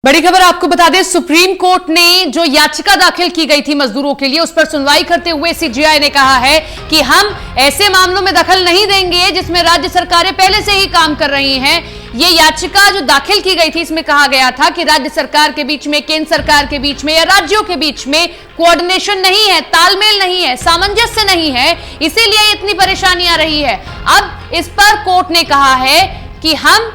बड़ी खबर आपको बता दें, सुप्रीम कोर्ट ने जो याचिका दाखिल की गई थी मजदूरों के लिए, उस पर सुनवाई करते हुए सीजेआई ने कहा है कि हम ऐसे मामलों में दखल नहीं देंगे जिसमें राज्य सरकारें पहले से ही काम कर रही हैं। ये याचिका जो दाखिल की गई थी, इसमें कहा गया था कि राज्य सरकार के बीच में, केंद्र सरकार के बीच में या राज्यों के बीच में कोऑर्डिनेशन नहीं है, तालमेल नहीं है, सामंजस्य नहीं है, इसीलिए इतनी परेशानी आ रही है। अब इस पर कोर्ट ने कहा है कि हम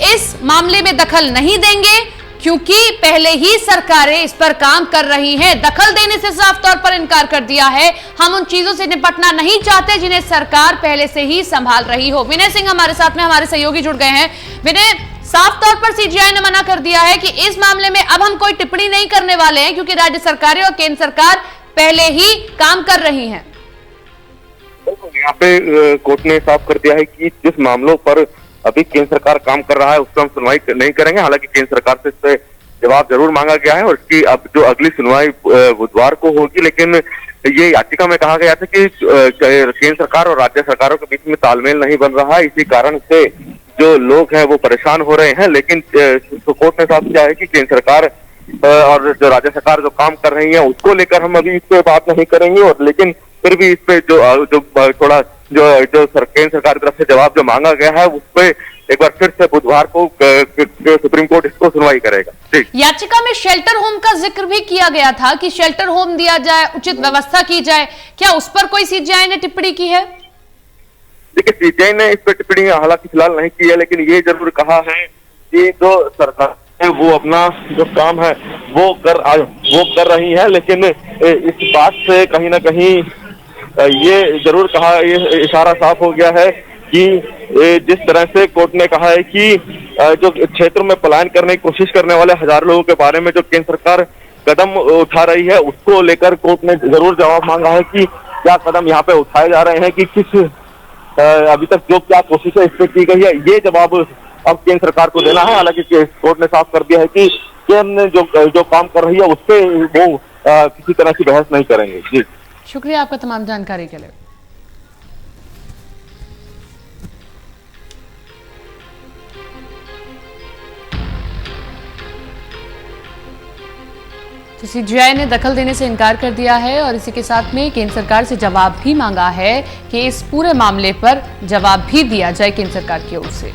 इस मामले में दखल नहीं देंगे क्योंकि पहले ही सरकारें इस पर काम कर रही हैं। दखल देने से साफ तौर पर इनकार कर दिया है। हम उन चीजों से निपटना नहीं चाहते जिन्हें सरकार पहले से ही संभाल रही हो। विनय सिंह हमारे साथ में, हमारे सहयोगी जुड़ गए हैं। विनय, साफ तौर पर सीजेआई ने मना कर दिया है कि इस मामले में अब हम कोई टिप्पणी नहीं करने वाले हैं क्योंकि राज्य सरकारें और केंद्र सरकार पहले ही काम कर रही है। यहाँ पे कोर्ट ने साफ कर दिया है कि जिस मामलों पर अभी केंद्र सरकार काम कर रहा है उस पर हम सुनवाई नहीं करेंगे। हालांकि केंद्र सरकार से इस पे जवाब जरूर मांगा गया है और इसकी अब जो अगली सुनवाई बुधवार को होगी, लेकिन ये याचिका में कहा गया था कि केंद्र सरकार और राज्य सरकारों के बीच में तालमेल नहीं बन रहा है, इसी कारण से जो लोग हैं वो परेशान हो रहे हैं। लेकिन कोर्ट ने साफ किया है कि केंद्र सरकार और जो राज्य सरकार जो काम कर रही है उसको लेकर हम अभी इस पे बात नहीं करेंगे, और लेकिन फिर भी इस पे जो थोड़ा जो केंद्र सरकार की तरफ से जवाब जो मांगा गया है उस पे एक बार फिर से बुधवार को सुप्रीम कोर्ट इसको सुनवाई करेगा। याचिका में शेल्टर होम का जिक्र भी किया गया था कि शेल्टर होम दिया जाए, उचित व्यवस्था की जाए। क्या उस पर कोई सीजेआई ने टिप्पणी की है? देखिए, सीजेआई ने इस पर टिप्पणी हालांकि फिलहाल नहीं की है, लेकिन ये जरूर कहा है कि जो सरकार है वो अपना जो काम है वो कर रही है। लेकिन इस बात से कहीं ना कहीं ये जरूर कहा, ये इशारा साफ हो गया है कि जिस तरह से कोर्ट ने कहा है कि जो क्षेत्र में पलायन करने की कोशिश करने वाले हजारों लोगों के बारे में जो केंद्र सरकार कदम उठा रही है उसको लेकर कोर्ट ने जरूर जवाब मांगा है कि क्या कदम यहाँ पे उठाए जा रहे हैं, कि किस अभी तक जो क्या कोशिशें इस पे की गई है, ये जवाब अब केंद्र सरकार को देना है। हालांकि कोर्ट ने साफ कर दिया है कि केंद्र जो काम कर रही है उस पे वो किसी तरह की बहस नहीं करेंगे। जी, शुक्रिया आपका तमाम जानकारी के लिए। तो सीजेआई ने दखल देने से इनकार कर दिया है और इसी के साथ में केंद्र सरकार से जवाब भी मांगा है कि इस पूरे मामले पर जवाब भी दिया जाए केंद्र सरकार की ओर से।